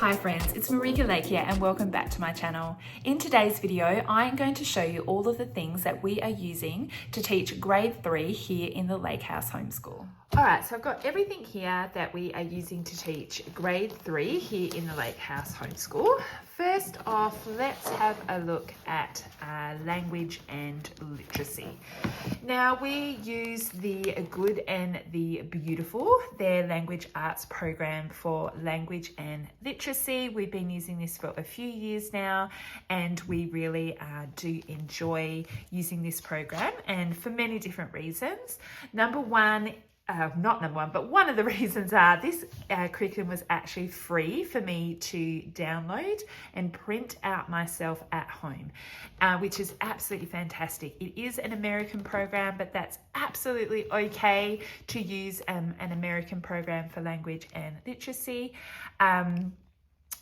Hi friends, it's Marika Lake here and welcome back to my channel. In today's video, I'm going to show you all of the things that we are using to teach grade 3 here in the Lake House Homeschool. Alright, so I've got everything here that we are using to teach grade 3 here in the Lake House Homeschool. First off, let's have a look at language and literacy. Now we use the Good and the Beautiful, their language arts program for language and literacy. We've been using this for a few years now and we really do enjoy using this program, and for many different reasons. One of the reasons are this curriculum was actually free for me to download and print out myself at home, which is absolutely fantastic. It is an American program, but that's absolutely okay to use an American program for language and literacy.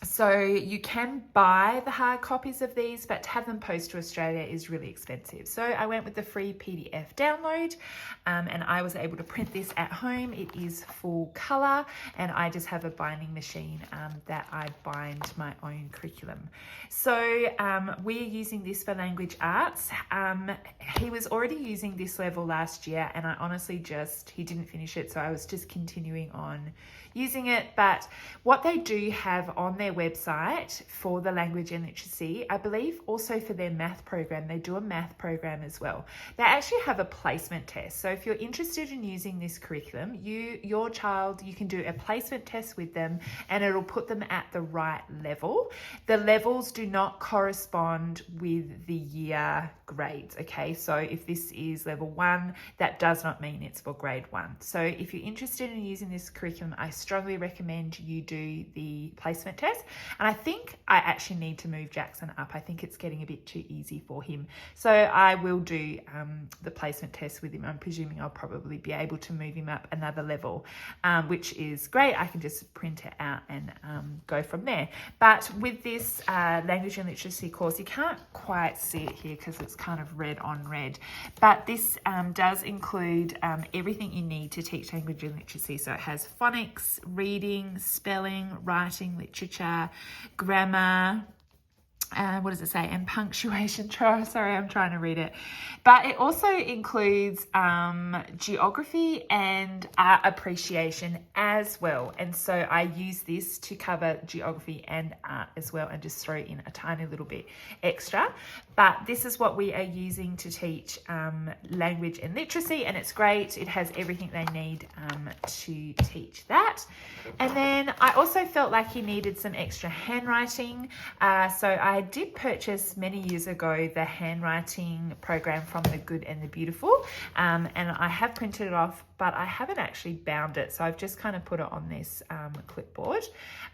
So you can buy the hard copies of these, but to have them post to Australia is really expensive. So I went with the free PDF download and I was able to print this at home. It is full color and I just have a binding machine that I bind my own curriculum. So we're using this for language arts. He was already using this level last year and I honestly he didn't finish it. So I was just continuing on using it. But what they do have on their website for the language and literacy, I believe also for their math program, they do a math program as well. They actually have a placement test. So if you're interested in using this curriculum, your child, you can do a placement test with them and it'll put them at the right level. The levels do not correspond with the year grades, okay? So if this is level 1, that does not mean it's for grade 1. So if you're interested in using this curriculum, I strongly recommend you do the placement test. And I think I actually need to move Jackson up. I think it's getting a bit too easy for him. So I will do the placement test with him. I'm presuming I'll probably be able to move him up another level, which is great. I can just print it out and go from there. But with this language and literacy course, you can't quite see it here because it's kind of red on red. But this does include everything you need to teach language and literacy. So it has phonics, reading, spelling, writing, literature, grammar, what does it say? And punctuation. Sorry, I'm trying to read it. But it also includes geography and art appreciation as well. And so I use this to cover geography and art as well and just throw in a tiny little bit extra. But this is what we are using to teach language and literacy, and it's great. It has everything they need to teach that. And then I also felt like he needed some extra handwriting. So I did purchase many years ago the handwriting program from the Good and the Beautiful, and I have printed it off, but I haven't actually bound it. So I've just kind of put it on this clipboard.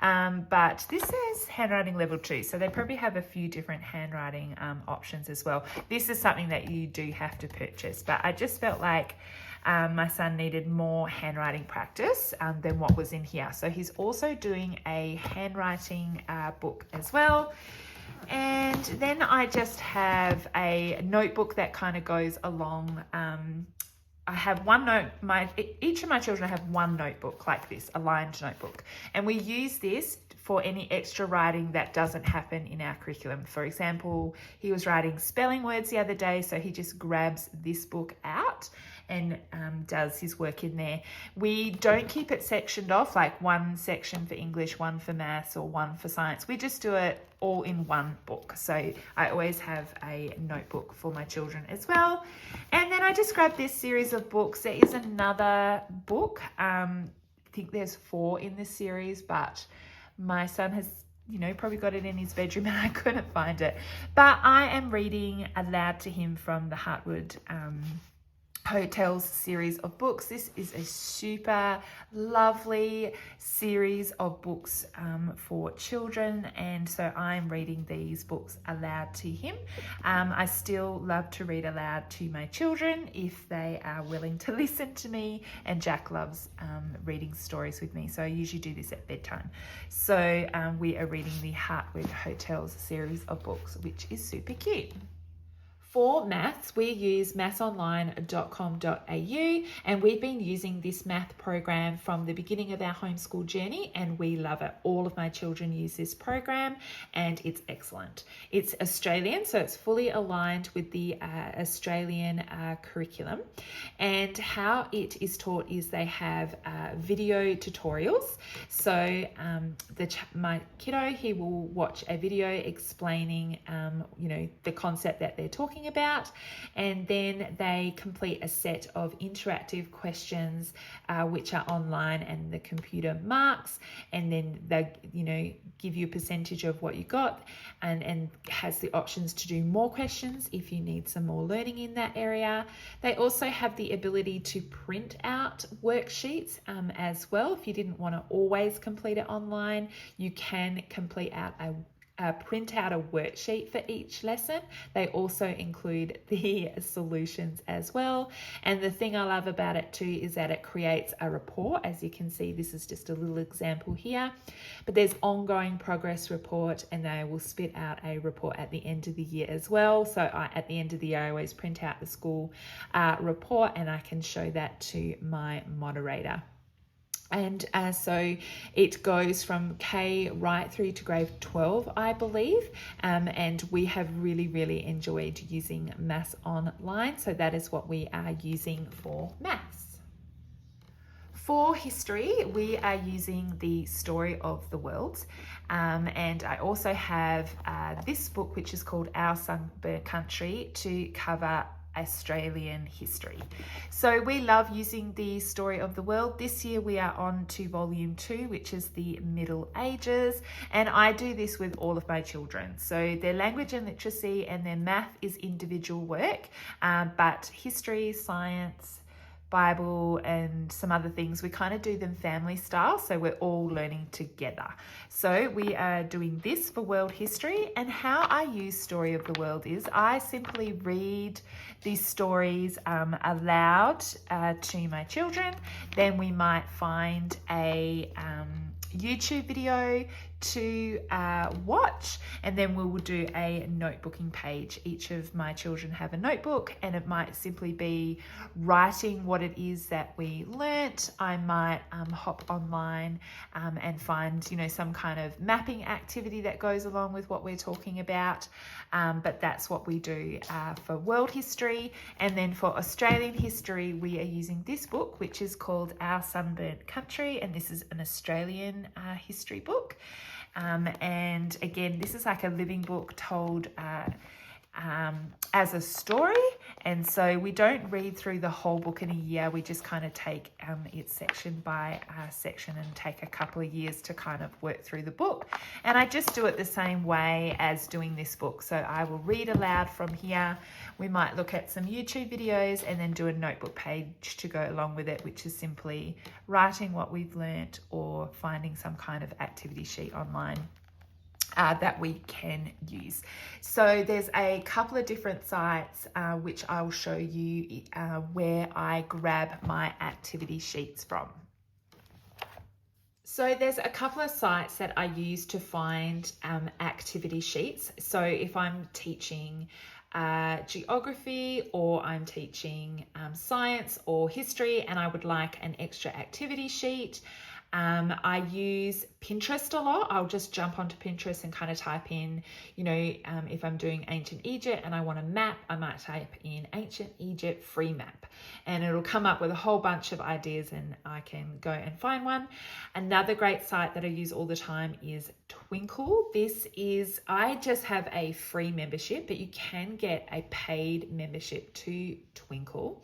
But this says handwriting level 2. So they probably have a few different handwriting options as well. This is something that you do have to purchase, but I just felt like my son needed more handwriting practice than what was in here. So he's also doing a handwriting book as well. And then I just have a notebook that kind of goes along. I have each of my children have one notebook like this, a lined notebook. And we use this for any extra writing that doesn't happen in our curriculum. For example, he was writing spelling words the other day, so he just grabs this book out and does his work in there. We don't keep it sectioned off, like one section for English, one for maths, or one for science. We just do it all in one book. So I always have a notebook for my children as well. And then I just grabbed this series of books. There is another book. I think there's 4 in this series, but my son has probably got it in his bedroom and I couldn't find it. But I am reading aloud to him from the Heartwood Hotel's series of books. This is a super lovely series of books for children, and so I'm reading these books aloud to him. I still love to read aloud to my children if they are willing to listen to me, and Jack loves reading stories with me, so I usually do this at bedtime. So we are reading the Heartwood Hotel's series of books, which is super cute. For maths, we use mathsonline.com.au, and we've been using this math program from the beginning of our homeschool journey, and we love it. All of my children use this program and it's excellent. It's Australian, so it's fully aligned with the Australian curriculum, and how it is taught is they have video tutorials. So my kiddo, he will watch a video explaining the concept that they're talking about, and then they complete a set of interactive questions which are online, and the computer marks, and then they give you a percentage of what you got, and has the options to do more questions if you need some more learning in that area. They also have the ability to print out worksheets as well. If you didn't want to always complete it online, you can print out a worksheet for each lesson. They also include the solutions as well. And the thing I love about it too is that it creates a report. As you can see, this is just a little example here, but there's ongoing progress report, and they will spit out a report at the end of the year as well. So at the end of the year, I always print out the school report, and I can show that to my moderator. And so it goes from K right through to grade 12, I believe. And we have really, really enjoyed using Maths Online. So that is what we are using for maths. For history, we are using the Story of the World. And I also have this book, which is called Our Sunburnt Country, to cover Australian history. So we love using the Story of the World. This year we are on to volume 2, which is the Middle Ages, and I do this with all of my children. So their language and literacy and their math is individual work, but history, science, Bible and some other things, we kind of do them family style, so we're all learning together. So we are doing this for world history, and how I use Story of the World is I simply read these stories aloud to my children. Then we might find a YouTube video to watch, and then we will do a notebooking page. Each of my children have a notebook, and it might simply be writing what it is that we learnt. I might hop online and find some kind of mapping activity that goes along with what we're talking about, but that's what we do for world history. And then for Australian history, we are using this book, which is called Our Sunburnt Country, and this is an Australian history book. And again, this is like a living book told as a story, and so we don't read through the whole book in a year. We just kind of take it section by section and take a couple of years to kind of work through the book. And I just do it the same way as doing this book. So I will read aloud from here. We might look at some YouTube videos and then do a notebook page to go along with it, which is simply writing what we've learnt or finding some kind of activity sheet online that we can use. So there's a couple of different sites which I'll show you where I grab my activity sheets from. So there's a couple of sites that I use to find activity sheets. So if I'm teaching geography, or I'm teaching science or history and I would like an extra activity sheet, I use Pinterest a lot. I'll just jump onto Pinterest and kind of type in, if I'm doing ancient Egypt and I want a map, I might type in ancient Egypt free map, and it'll come up with a whole bunch of ideas and I can go and find one. Another great site that I use all the time is Twinkl. I just have a free membership, but you can get a paid membership to Twinkl.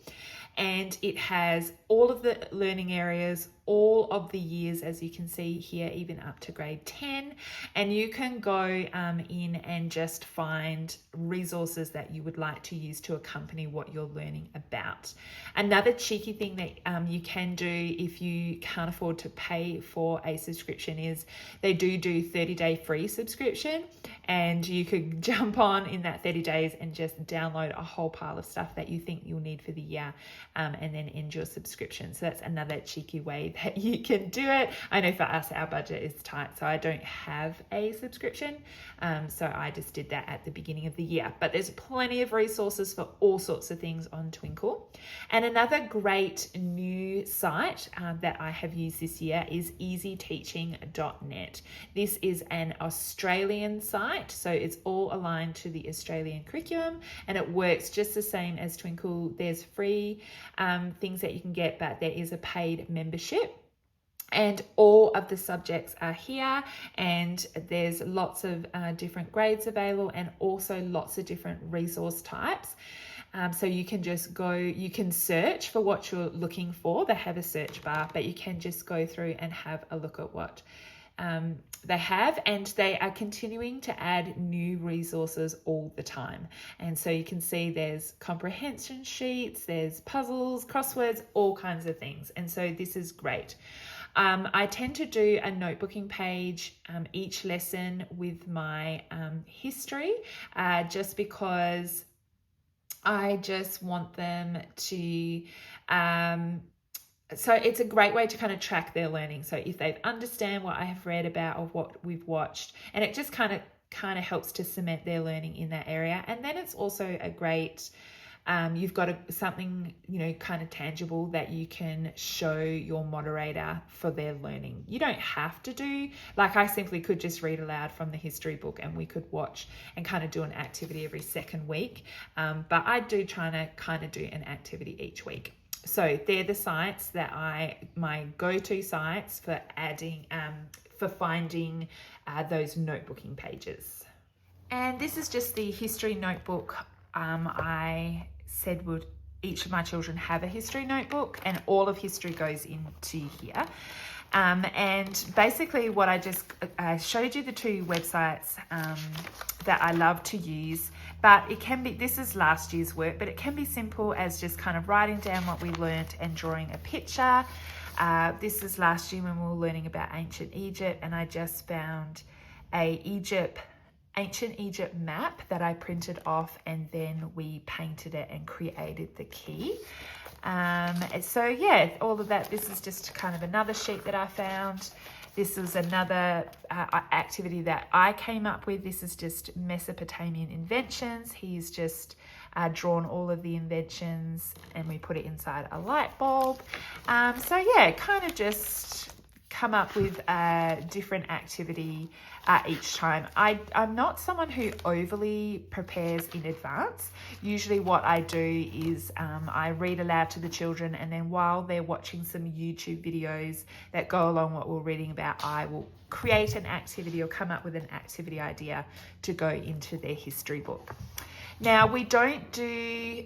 And it has all of the learning areas, all of the years, as you can see here, even up to grade 10. And you can go in and just find resources that you would like to use to accompany what you're learning about. Another cheeky thing that you can do if you can't afford to pay for a subscription is they do 30-day free subscription. and you could jump on in that 30 days and just download a whole pile of stuff that you think you'll need for the year, and then end your subscription. So that's another cheeky way that you can do it. I know for us, our budget is tight, so I don't have a subscription. So I just did that at the beginning of the year. But there's plenty of resources for all sorts of things on Twinkl. And another great new site that I have used this year is easyteaching.net. This is an Australian site, so it's all aligned to the Australian curriculum, and it works just the same as Twinkl. There's free things that you can get, but there is a paid membership. And all of the subjects are here, and there's lots of different grades available, and also lots of different resource types. So you can just go, you can search for what you're looking for. They have a search bar, but you can just go through and have a look at what they have, and they are continuing to add new resources all the time. And so you can see there's comprehension sheets, there's puzzles, crosswords, all kinds of things. And so this is great. I tend to do a notebooking page each lesson with my history, just because I just want them to, so it's a great way to kind of track their learning. So if they understand what I have read about or what we've watched, and it just kind of helps to cement their learning in that area. And then it's also a great, you've got something, kind of tangible that you can show your moderator for their learning. You don't have to do, like I simply could just read aloud from the history book and we could watch and kind of do an activity every second week. But I do try to kind of do an activity each week. So they're the sites that my go-to sites for adding, for finding those notebooking pages. And this is just the history notebook. I said would each of my children have a history notebook, and all of history goes into here. And basically what I showed you the two websites that I love to use, but it can be, this is last year's work, but it can be simple as just kind of writing down what we learnt and drawing a picture. This is last year when we were learning about ancient Egypt, and I just found ancient Egypt map that I printed off, and then we painted it and created the key. So yeah, all of that. This is just kind of another sheet that I found. This is another activity that I came up with. This is just Mesopotamian inventions. He's just drawn all of the inventions, and we put it inside a light bulb. So yeah, kind of just come up with a different activity each time. I'm not someone who overly prepares in advance. Usually what I do is I read aloud to the children, and then while they're watching some YouTube videos that go along what we're reading about, I will create an activity or come up with an activity idea to go into their history book. Now, we don't do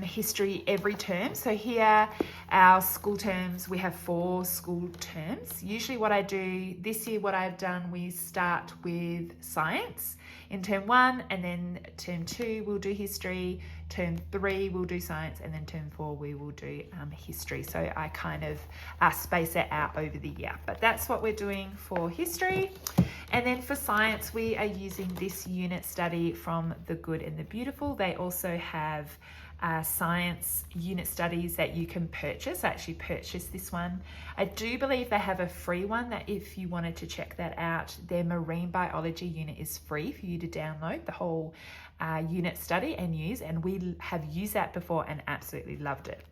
history every term. So here, our school terms, we have 4 school terms. Usually what I do, this year what I've done, we start with science in term 1, and then term 2 we'll do history, term 3 we'll do science, and then term 4 we will do history. So I kind of space it out over the year. But that's what we're doing for history. And then for science, we are using this unit study from The Good and the Beautiful. They also have science unit studies that you can purchase. I actually purchased this one. I do believe they have a free one that if you wanted to check that out, their marine biology unit is free for you to download the whole unit study and use. And we have used that before and absolutely loved it.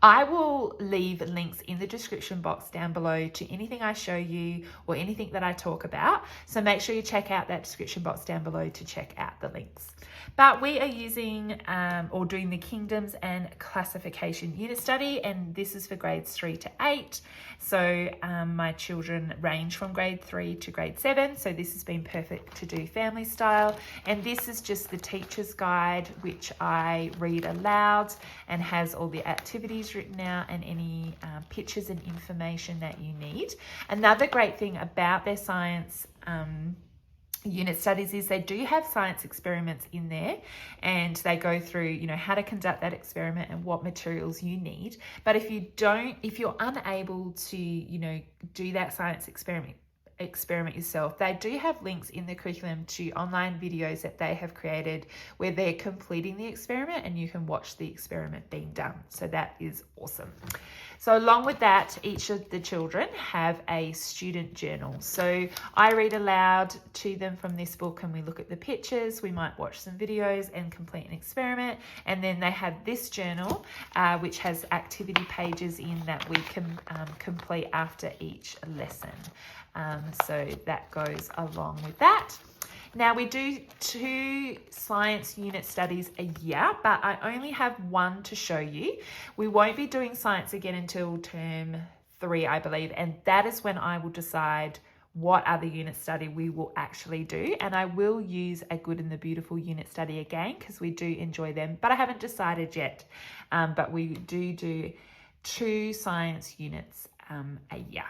I will leave links in the description box down below to anything I show you or anything that I talk about. So make sure you check out that description box down below to check out the links. But we are using or doing the Kingdoms and Classification unit study, and this is for grades 3 to 8. So my children range from grade 3 to grade 7. So this has been perfect to do family style. And this is just the teacher's guide, which I read aloud and has all the activities written out and any pictures and information that you need. Another great thing about their science unit studies is they do have science experiments in there, and they go through, how to conduct that experiment and what materials you need. But if you're unable to, do that science experiment experiment yourself, they do have links in the curriculum to online videos that they have created where they're completing the experiment and you can watch the experiment being done. So that is awesome. So along with that, each of the children have a student journal. So I read aloud to them from this book and we look at the pictures, we might watch some videos and complete an experiment. And then they have this journal, which has activity pages in that we can complete after each lesson. So that goes along with that. Now we do 2 science unit studies a year, but I only have one to show you. We won't be doing science again until term 3, I believe, and that is when I will decide what other unit study we will actually do. And I will use a Good and the Beautiful unit study again because we do enjoy them, but I haven't decided yet. But we do 2 science units a year.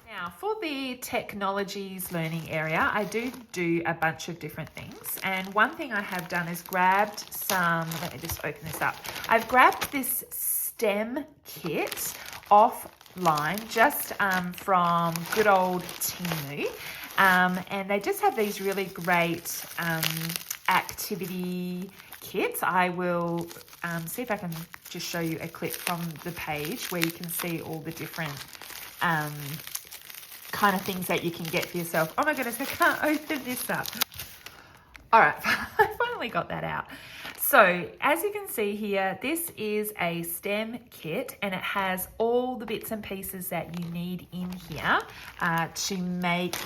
Now for the technologies learning area, I do a bunch of different things, and one thing I have done is grabbed some, let me just open this up. I've grabbed this STEM kit offline just from good old Temu, and they just have these really great activity kits. I will see if I can just show you a clip from the page where you can see all the different kind of things that you can get for yourself. Oh my goodness, I can't open this up. All right, I finally got that out. So as you can see here, this is a STEM kit and it has all the bits and pieces that you need in here to make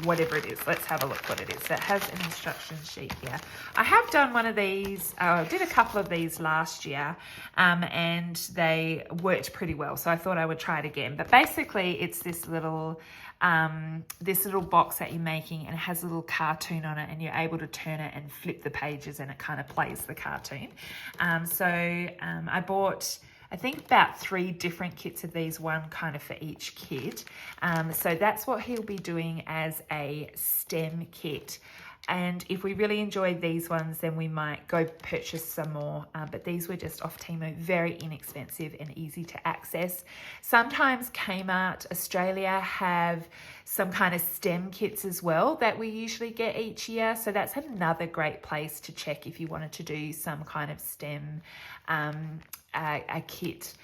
whatever it is. Let's have a look what it is. So it has an instruction sheet here. I have done one of these, I did a couple of these last year and they worked pretty well. So I thought I would try it again. But basically it's this little box that you're making and it has a little cartoon on it and you're able to turn it and flip the pages and it kind of plays the cartoon. I bought I think about 3 different kits of these, one kind of for each kid. So that's what he'll be doing as a STEM kit. And if we really enjoy these ones, then we might go purchase some more. But these were just off Temu, very inexpensive and easy to access. Sometimes Kmart Australia have some kind of STEM kits as well that we usually get each year. So that's another great place to check if you wanted to do some kind of STEM a kit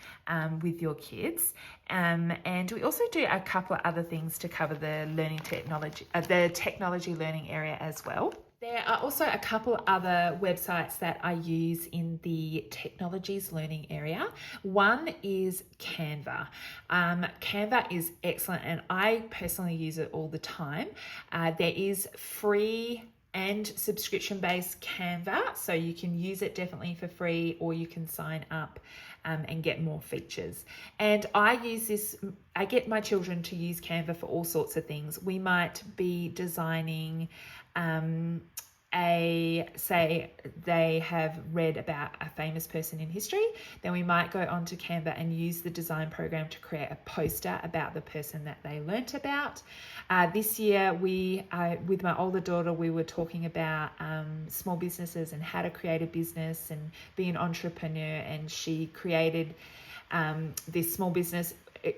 with your kids. And we also do a couple of other things to cover the technology learning area as well. There are also a couple of other websites that I use in the technologies learning area. One is Canva. Canva is excellent and I personally use it all the time. There is free and subscription-based Canva, so you can use it definitely for free or you can sign up and get more features. And I use this, I get my children to use Canva for all sorts of things. We might be designing say they have read about a famous person in history, then we might go onto Canva and use the design program to create a poster about the person that they learnt about. This year with my older daughter, we were talking about small businesses and how to create a business and be an entrepreneur, and she created this small business.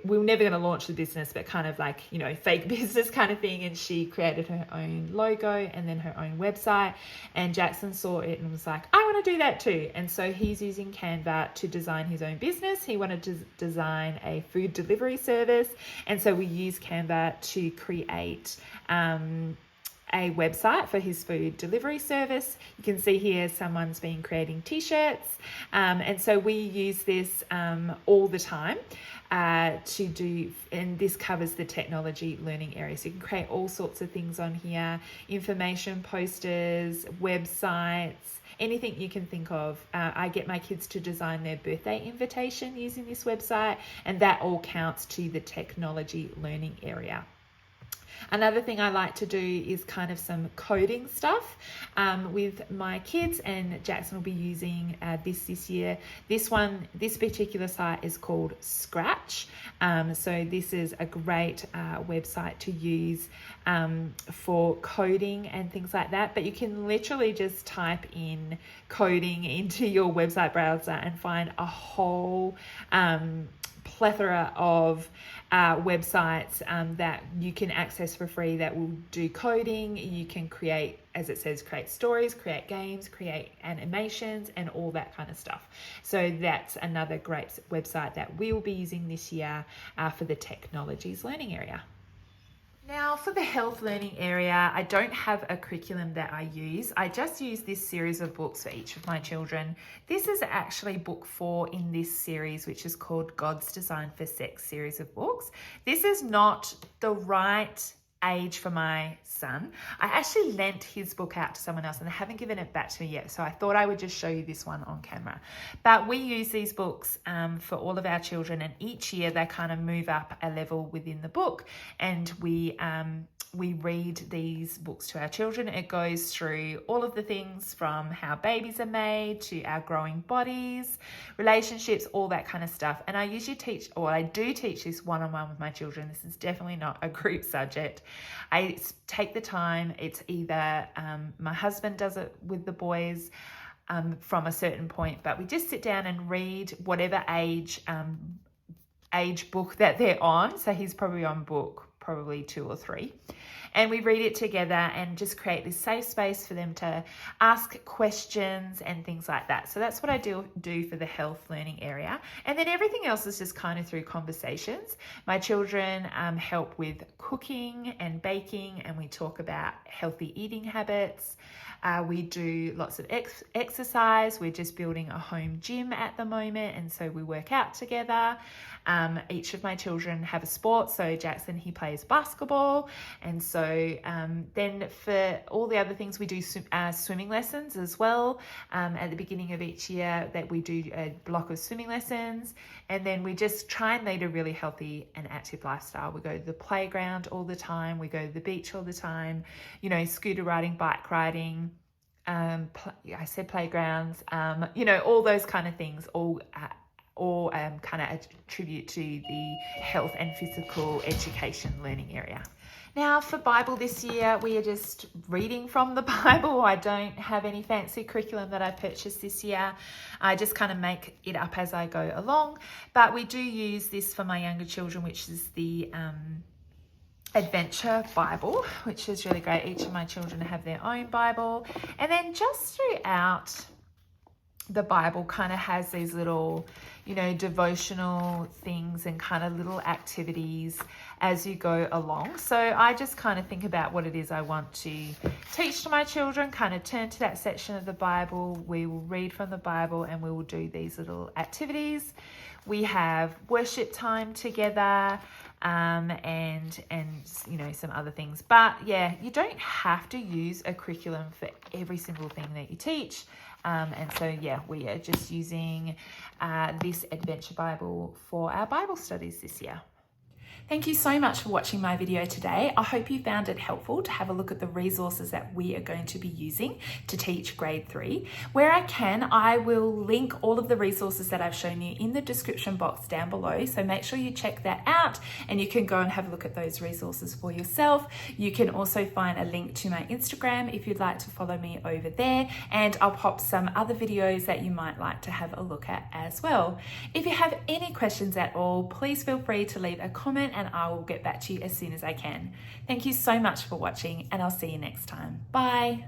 We were never going to launch the business, but kind of like, you know, fake business kind of thing. And she created her own logo and then her own website. And Jackson saw it and was like, I want to do that too. And so he's using Canva to design his own business. He wanted to design a food delivery service. And so we use Canva to create a website for his food delivery service. You can see here someone's been creating t-shirts. And so we use this all the time to do, and this covers the technology learning area. So you can create all sorts of things on here, information posters, websites, anything you can think of. I get my kids to design their birthday invitation using this website, and that all counts to the technology learning area. Another thing I like to do is kind of some coding stuff with my kids, and Jackson will be using this year. This particular site is called Scratch. So this is a great website to use for coding and things like that. But you can literally just type in coding into your website browser and find a whole plethora of websites that you can access for free that will do coding. You can create, as it says, create stories, create games, create animations, and all that kind of stuff. So that's another great website that we will be using this year for the technologies learning area. Now for the health learning area, I don't have a curriculum that I use. I just use this series of books for each of my children. This is actually book 4 in this series, which is called God's Design for Sex series of books. This is not the right age for my son. I actually lent his book out to someone else and they haven't given it back to me yet, so I thought I would just show you this one on camera. But we use these books for all of our children, and each year they kind of move up a level within the book, and we read these books to our children. It goes through all of the things from how babies are made to our growing bodies, relationships, all that kind of stuff. And I usually teach, or I do teach this one-on-one with my children. This is definitely not a group subject. I take the time. It's either my husband does it with the boys from a certain point, but we just sit down and read whatever age book that they're on. So he's probably on book probably 2 or 3. And we read it together and just create this safe space for them to ask questions and things like that. So that's what I do for the health learning area. And then everything else is just kind of through conversations. My children help with cooking and baking, and we talk about healthy eating habits. We do lots of exercise. We're just building a home gym at the moment, and so we work out together. Each of my children have a sport. So Jackson, he plays basketball, and so then for all the other things, we do swimming lessons as well. At the beginning of each year, that we do a block of swimming lessons, and then we just try and lead a really healthy and active lifestyle. We go to the playground all the time. We go to the beach all the time. You know, scooter riding, bike riding. I said playgrounds. You know, all those kind of things. All kind of attribute to the health and physical education learning area. Now for Bible this year, we are just reading from the Bible. I don't have any fancy curriculum that I purchased this year. I just kind of make it up as I go along. But we do use this for my younger children, which is the Adventure Bible, which is really great. Each of my children have their own Bible. And then just throughout the Bible kind of has these little, you know, devotional things and kind of little activities as you go along. So I just kind of think about what it is I want to teach to my children, kind of turn to that section of the Bible. We will read from the Bible and we will do these little activities. We have worship time together, and you know, some other things. But yeah, you don't have to use a curriculum for every single thing that you teach. And so, yeah, we are just using this Adventure Bible for our Bible studies this year. Thank you so much for watching my video today. I hope you found it helpful to have a look at the resources that we are going to be using to teach grade 3. Where I can, I will link all of the resources that I've shown you in the description box down below. So make sure you check that out and you can go and have a look at those resources for yourself. You can also find a link to my Instagram if you'd like to follow me over there, and I'll pop some other videos that you might like to have a look at as well. If you have any questions at all, please feel free to leave a comment and I will get back to you as soon as I can. Thank you so much for watching, and I'll see you next time. Bye.